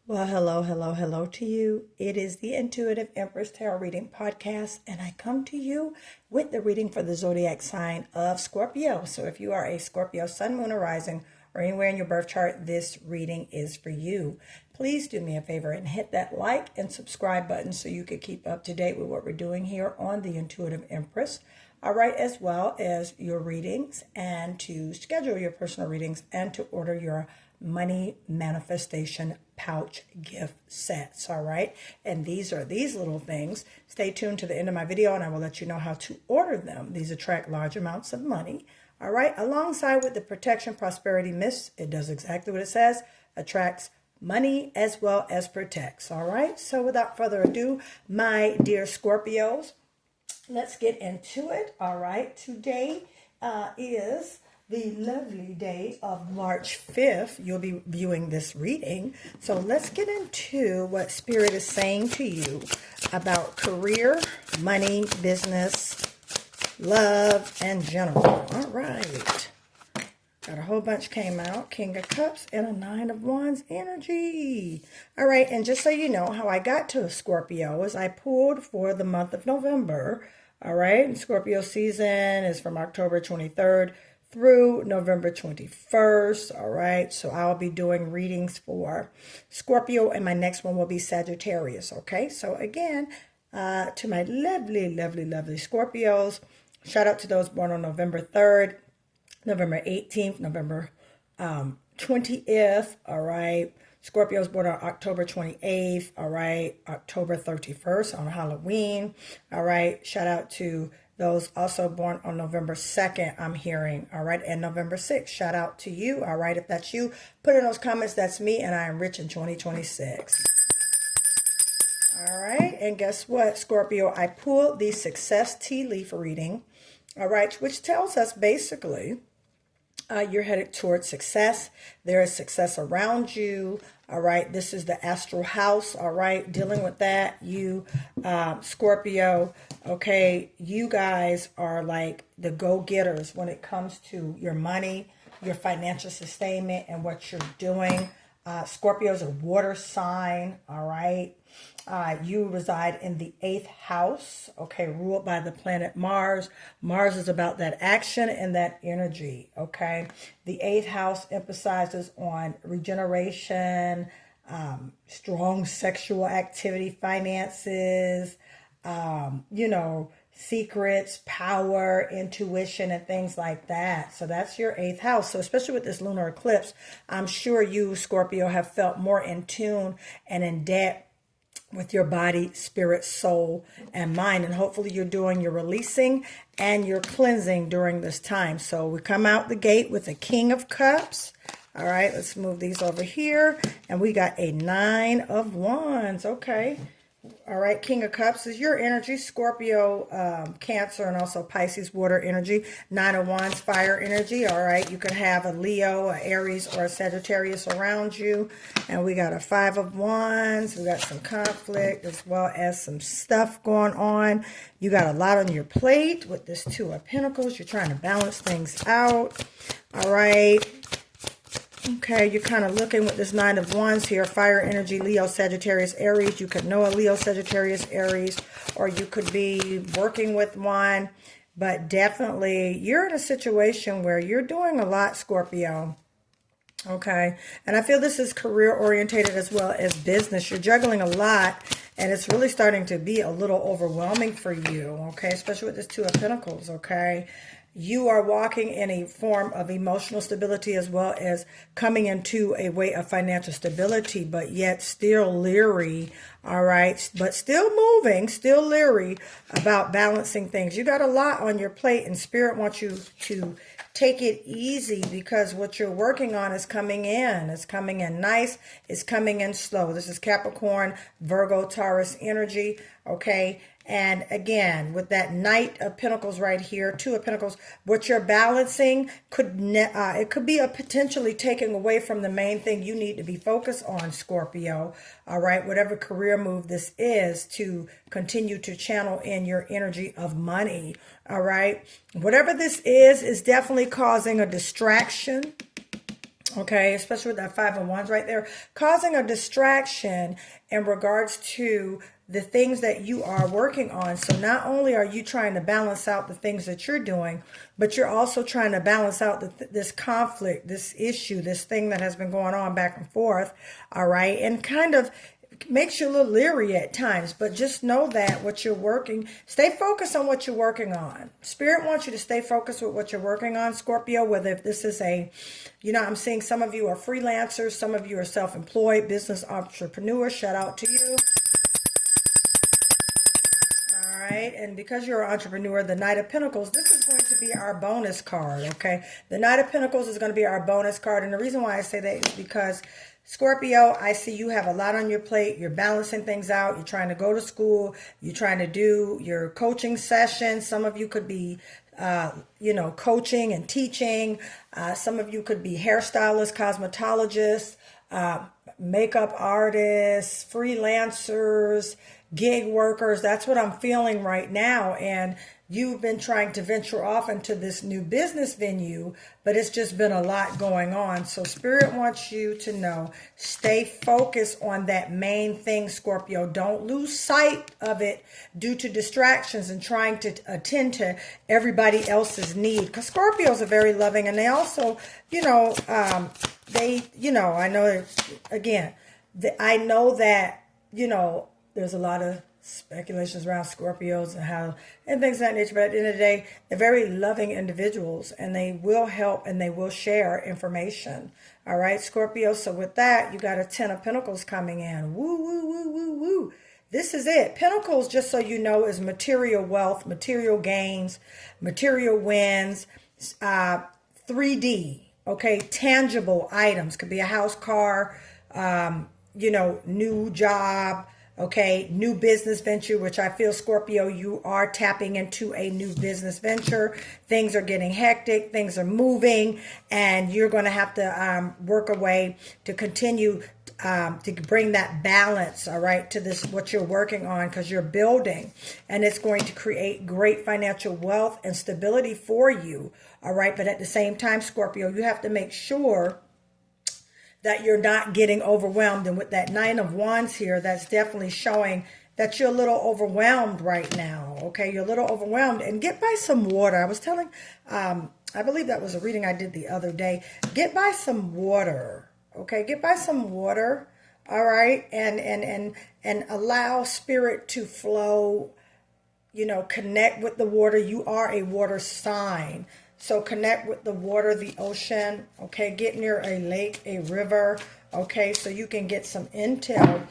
Well, hello to you. It is the Intuitive Empress Tarot Reading Podcast, and I come to you with the reading for the zodiac sign of Scorpio. So if you are a Scorpio sun, moon, or rising, or anywhere in your birth chart, this reading is for you. Please do me a favor and hit that like and subscribe button so you can keep up to date with what we're doing here on the Intuitive Empress. All right, as well as your readings and to schedule your personal readings and to order your money manifestation pouch gift sets. All right, and these are these little things. Stay tuned to the end of my video and I will let you know how to order them. These attract large amounts of money. All right, alongside with the protection prosperity mist, it does exactly what it says, attracts money as well as protects. All right, so without further ado, my dear Scorpios, let's get into it. All right, today is the lovely day of March 5th. You'll be viewing this reading. So let's get into what Spirit is saying to you about career, money, business, love, and general. All right. Got a whole bunch came out. King of Cups and a Nine of Wands energy. All right. And just so you know, how I got to Scorpio is I pulled for the month of November. All right. And Scorpio season is from October 23rd through November 21st. All right. So I'll be doing readings for Scorpio and my next one will be Sagittarius. Okay. So again, to my lovely Scorpios, shout out to those born on November 3rd, November 18th, November 20th. All right. Scorpios born on October 28th. All right. October 31st on Halloween. All right. Shout out to those also born on November 2nd, I'm hearing. All right. And November 6th. Shout out to you. All right. If that's you, put in those comments. That's me. And I am rich in 2026. All right. And guess what, Scorpio? I pulled the Success Tea Leaf reading. All right. Which tells us basically you're headed towards success. There is success around you. All right. This is the astral house. All right. Dealing with that. You, Scorpio. Okay. You guys are like the go-getters when it comes to your money, your financial sustainment, and what you're doing. Scorpio is a water sign. All right. You reside in the 8th house, okay, ruled by the planet Mars. Mars is about that action and that energy, okay? The 8th house emphasizes on regeneration, strong sexual activity, finances, secrets, power, intuition, and things like that. So that's your 8th house. So especially with this lunar eclipse, I'm sure you, Scorpio, have felt more in tune and in depth with your body, spirit, soul, and mind. And hopefully you're doing your releasing and your cleansing during this time. So we come out the gate with a King of Cups. All right, let's move these over here. And we got a Nine of Wands. Okay. All right, King of Cups is your energy, Scorpio, Cancer, and also Pisces, water energy. Nine of Wands, fire energy. All right, you could have a Leo, a Aries, or a Sagittarius around you. And we got a Five of Wands. We got some conflict as well as some stuff going on. You got a lot on your plate with this Two of Pentacles. You're trying to balance things out. All right. Okay, you're kind of looking with this Nine of Wands here, fire energy, Leo, Sagittarius, Aries. You could know a Leo, Sagittarius, Aries, or you could be working with one. But definitely, you're in a situation where you're doing a lot, Scorpio. Okay, and I feel this is career orientated as well as business. You're juggling a lot, and it's really starting to be a little overwhelming for you, okay, especially with this Two of Pentacles, okay? You are walking in a form of emotional stability as well as coming into a way of financial stability, but yet still leery, all right? But still moving, still leery about balancing things. You got a lot on your plate, and Spirit wants you to take it easy because what you're working on is coming in. It's coming in nice. It's coming in slow. This is Capricorn, Virgo, Taurus energy, okay? And again, with that Knight of Pentacles right here, Two of Pentacles, what you're balancing it could be potentially taking away from the main thing you need to be focused on, Scorpio. All right, whatever career move this is to continue to channel in your energy of money. All right, whatever this is definitely causing a distraction. Okay, especially with that 5 and 1s right there, causing a distraction in regards to the things that you are working on. So not only are you trying to balance out the things that you're doing, but you're also trying to balance out this conflict, this issue, this thing that has been going on back and forth. All right, and kind of makes you a little leery at times, but just know that what you're working, stay focused on what you're working on. Spirit wants you to stay focused with what you're working on, Scorpio, whether if this is I'm seeing some of you are freelancers, some of you are self-employed, business entrepreneurs, shout out to you. All right, and because you're an entrepreneur, the Knight of Pentacles, this is going to be our bonus card, okay? The Knight of Pentacles is going to be our bonus card, and the reason why I say that is because Scorpio, I see you have a lot on your plate. You're balancing things out. You're trying to go to school. You're trying to do your coaching sessions. Some of you could be, coaching and teaching. Some of you could be hairstylists, cosmetologists, makeup artists, freelancers, gig workers. That's what I'm feeling right now. And you've been trying to venture off into this new business venue, but it's just been a lot going on. So Spirit wants you to know, stay focused on that main thing, Scorpio. Don't lose sight of it due to distractions and trying to attend to everybody else's need. Because Scorpios are very loving, and they also, I know, again, I know that, there's a lot of speculations around Scorpios and things of that nature, but at the end of the day, they're very loving individuals, and they will help and they will share information. All right, Scorpio. So with that, you got a 10 of Pentacles coming in. Woo, woo, woo, woo, woo. This is it. Pentacles, just so you know, is material wealth, material gains, material wins, 3D, okay, tangible items. Could be a house, car, new job, okay, new business venture, which I feel, Scorpio, you are tapping into a new business venture. Things are getting hectic. Things are moving, and you're going to have to work a way to continue to bring that balance, all right, to this, what you're working on, because you're building, and it's going to create great financial wealth and stability for you, all right? But at the same time, Scorpio, you have to make sure that you're not getting overwhelmed. And with that 9 of Wands here, that's definitely showing that you're a little overwhelmed right now. Okay, you're a little overwhelmed. And get by some water. I was telling, I believe that was a reading I did the other day. Get by some water. Okay, get by some water. All right, and allow Spirit to flow. Connect with the water. You are a water sign. So connect with the water, the ocean, okay? Get near a lake, a river, okay? So you can get some intel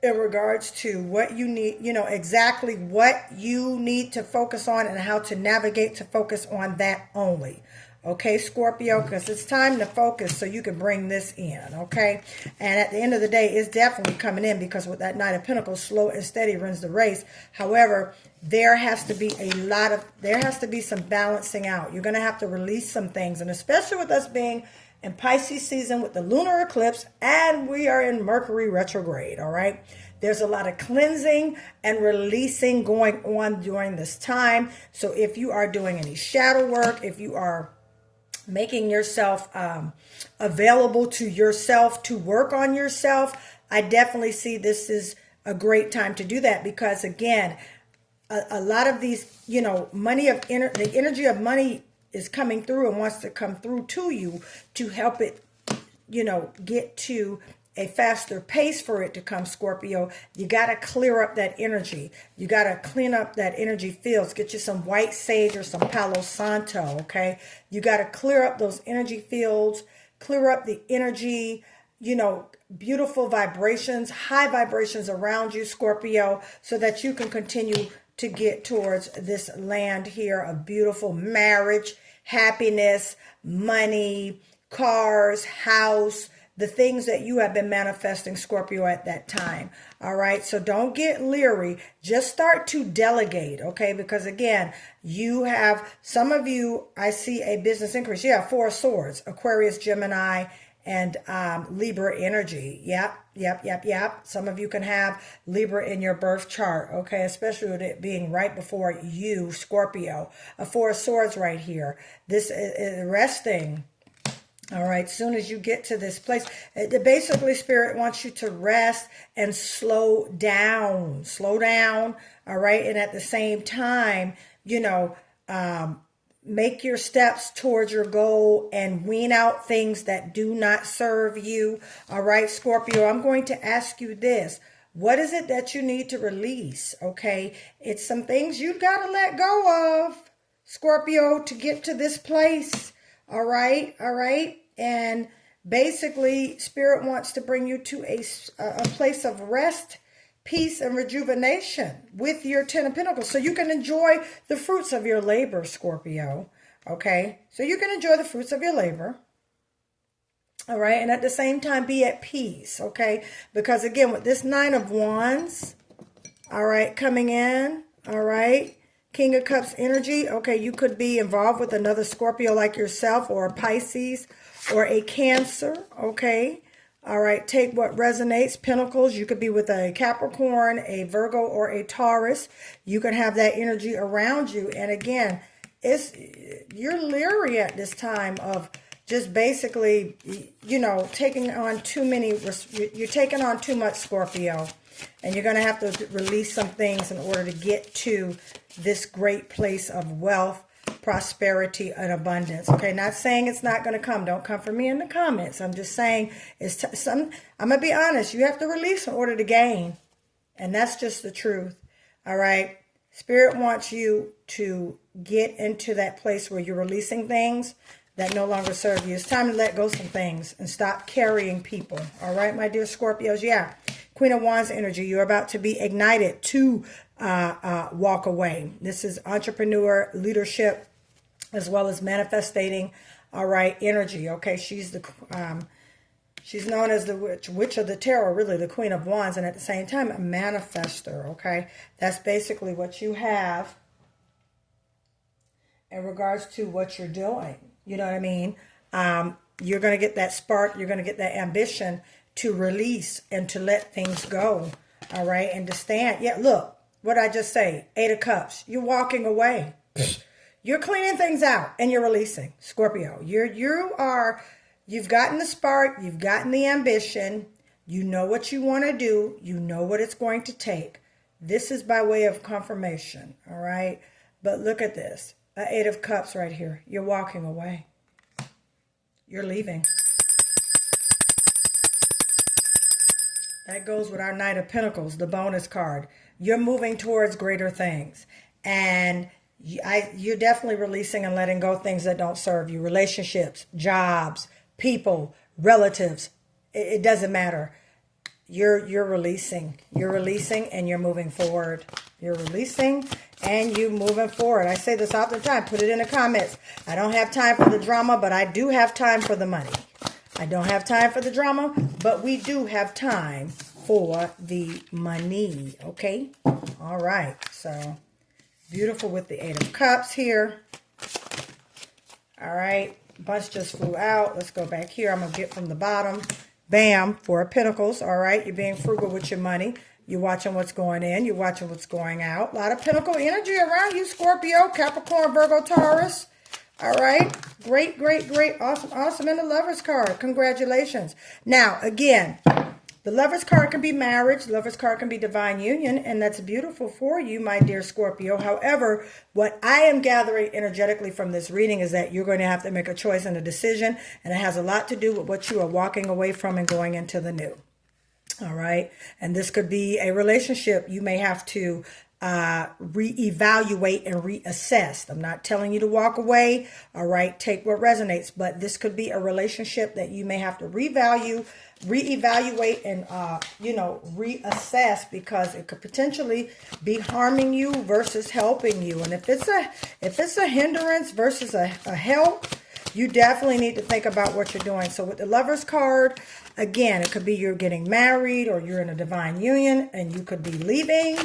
in regards to what you need, exactly what you need to focus on and how to navigate to focus on that only. Okay, Scorpio, because it's time to focus so you can bring this in, okay? And at the end of the day, it's definitely coming in, because with that 9 of Pentacles, slow and steady runs the race. However, there has to be some balancing out. You're going to have to release some things, and especially with us being in Pisces season with the lunar eclipse, and we are in Mercury retrograde, all right? There's a lot of cleansing and releasing going on during this time. So if you are doing any shadow work, if you are making yourself available to yourself to work on yourself, I definitely see this is a great time to do that, because again, a lot of these, the energy of money is coming through and wants to come through to you to help it, get to a faster pace for it to come, Scorpio. You got to clear up that energy. You got to clean up that energy fields. Get you some white sage or some Palo Santo, okay? You got to clear up those energy fields, clear up the energy, beautiful vibrations, high vibrations around you, Scorpio, so that you can continue to get towards this land here of beautiful marriage, happiness, money, cars, house, the things that you have been manifesting, Scorpio, at that time. All right. So don't get leery. Just start to delegate. Okay. Because again, some of you, I see a business increase. Yeah. 4 of Swords, Aquarius, Gemini, and Libra energy. Yep. Some of you can have Libra in your birth chart. Okay. Especially with it being right before you, Scorpio. A 4 of Swords right here. This is resting. All right, soon as you get to this place, basically Spirit wants you to rest and slow down, all right? And at the same time, make your steps towards your goal and wean out things that do not serve you. All right, Scorpio, I'm going to ask you this. What is it that you need to release? Okay, it's some things you've got to let go of, Scorpio, to get to this place. All right. And basically, Spirit wants to bring you to a place of rest, peace, and rejuvenation with your Ten of Pentacles, so you can enjoy the fruits of your labor, Scorpio. Okay, so you can enjoy the fruits of your labor. All right, and at the same time, be at peace. Okay, because again, with this Nine of Wands, all right, coming in, all right, King of Cups energy. Okay, you could be involved with another Scorpio like yourself, or a Pisces, or a Cancer. Okay. All right, take what resonates. Pentacles, you could be with a Capricorn, a Virgo, or a Taurus. You can have that energy around you. And again, you're leery at this time of just basically, taking on you're taking on too much, Scorpio. And you're going to have to release some things in order to get to this great place of wealth, prosperity, and abundance. Okay, not saying it's not going to come. Don't come for me in the comments. I'm just saying I'm going to be honest. You have to release in order to gain. And that's just the truth. All right. Spirit wants you to get into that place where you're releasing things that no longer serve you. It's time to let go some things and stop carrying people. All right, my dear Scorpios. Yeah. Queen of Wands energy. You're about to be ignited to walk away. This is entrepreneur, leadership, as well as manifesting, all right, energy. Okay, she's known as the witch of the tarot, really the Queen of Wands, and at the same time, a manifestor. Okay, that's basically what you have in regards to what you're doing. You know what I mean? You're going to get that spark. You're going to get that ambition to release and to let things go. All right, and to stand. Yeah, look, what I just say, 8 of Cups. You're walking away. You're cleaning things out and you're releasing, Scorpio. You've gotten the spark. You've gotten the ambition. You know what you want to do. You know what it's going to take. This is by way of confirmation. All right. But look at this. An 8 of Cups right here. You're walking away. You're leaving. That goes with our Knight of Pentacles, the bonus card. You're moving towards greater things. And you're definitely releasing and letting go things that don't serve you. Relationships, jobs, people, relatives. It doesn't matter. You're releasing. You're releasing and you're moving forward. You're releasing and you're moving forward. I say this all the time. Put it in the comments. I don't have time for the drama, but I do have time for the money. I don't have time for the drama, but we do have time for the money. Okay? All right. So, beautiful with the 8 of Cups here. All right. Bunch just flew out. Let's go back here. I'm going to get from the bottom. Bam. 4 of Pentacles. All right. You're being frugal with your money. You're watching what's going in. You're watching what's going out. A lot of Pentacle energy around you, Scorpio, Capricorn, Virgo, Taurus. All right. Great, great, great. Awesome, awesome. And the Lover's card. Congratulations. Now, again, the Lover's card can be marriage. The Lover's card can be divine union. And that's beautiful for you, my dear Scorpio. However, what I am gathering energetically from this reading is that you're going to have to make a choice and a decision. And it has a lot to do with what you are walking away from and going into the new. All right. And this could be a relationship you may have to reevaluate and reassess. I'm not telling you to walk away. All right. Take what resonates. But this could be a relationship that you may have to reevaluate and, reassess, because it could potentially be harming you versus helping you. And if it's a hindrance versus a help, you definitely need to think about what you're doing. So with the Lover's card, again, it could be you're getting married or you're in a divine union and you could be leaving,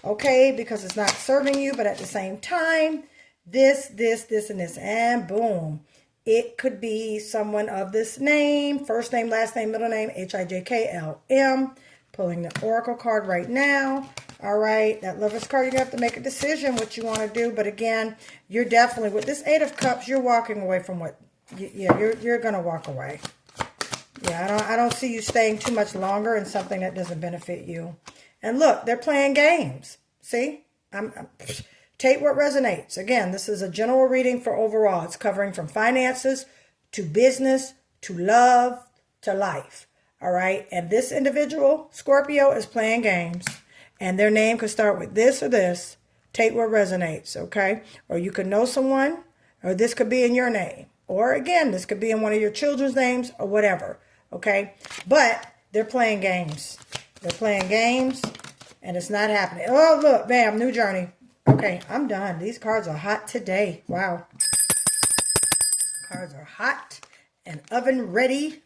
okay, because it's not serving you. But at the same time, this, and this, and boom. It could be someone of this name, first name, last name, middle name, HIJKLM. Pulling the Oracle card right now. All right, that Lover's card, you're going to have to make a decision what you want to do. But again, you're definitely, with this 8 of Cups, you're walking away from what Yeah, you're gonna walk away. Yeah, I don't see you staying too much longer in something that doesn't benefit you. And look, they're playing games. See, take what resonates. Again, this is a general reading for overall. It's covering from finances to business to love to life. All right, and this individual, Scorpio, is playing games, and their name could start with this or this. Take what resonates. Okay, or you could know someone, or this could be in your name, or again, this could be in one of your children's names or whatever. Okay, but they're playing games. They're playing games, and it's not happening. Oh, look, bam, new journey. Okay, I'm done. These cards are hot today. Wow. Cards are hot and oven ready,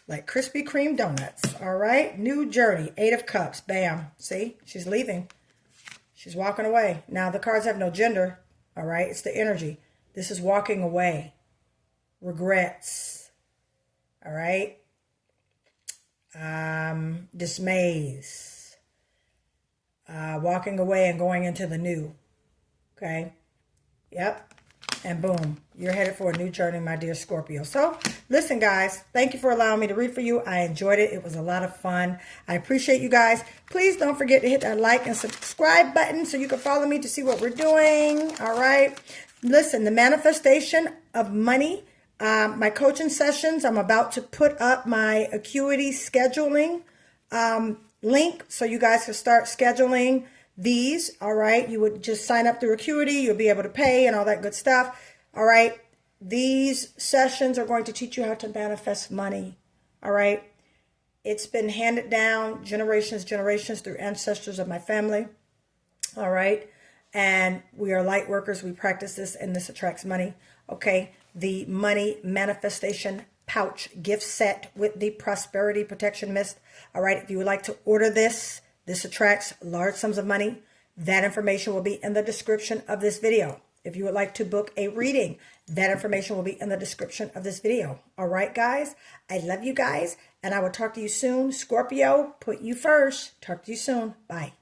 like Krispy Kreme donuts. All right, new journey. 8 of Cups. Bam. See, she's leaving. She's walking away. Now, the cards have no gender. All right, it's the energy. This is walking away. Regrets. All right. Dismays. Walking away and going into the new. Okay. Yep. And boom, you're headed for a new journey, my dear Scorpio. So listen, guys, thank you for allowing me to read for you. I enjoyed it. It was a lot of fun. I appreciate you guys. Please don't forget to hit that like and subscribe button so you can follow me to see what we're doing. All right. Listen, the manifestation of money, my coaching sessions, I'm about to put up my Acuity scheduling link so you guys can start scheduling these. All right, you would just sign up through Acuity, you'll be able to pay and all that good stuff. All right, these sessions are going to teach you how to manifest money. All right, it's been handed down generations through ancestors of my family. All right, and we are light workers. We practice this, and this attracts money. Okay, the money manifestation pouch gift set with the prosperity protection mist. All right, if you would like to order this, this attracts large sums of money. That information will be in the description of this video. If you would like to book a reading, that information will be in the description of this video. All right, guys, I love you guys, and I will talk to you soon. Scorpio, put you first. Talk to you soon. Bye.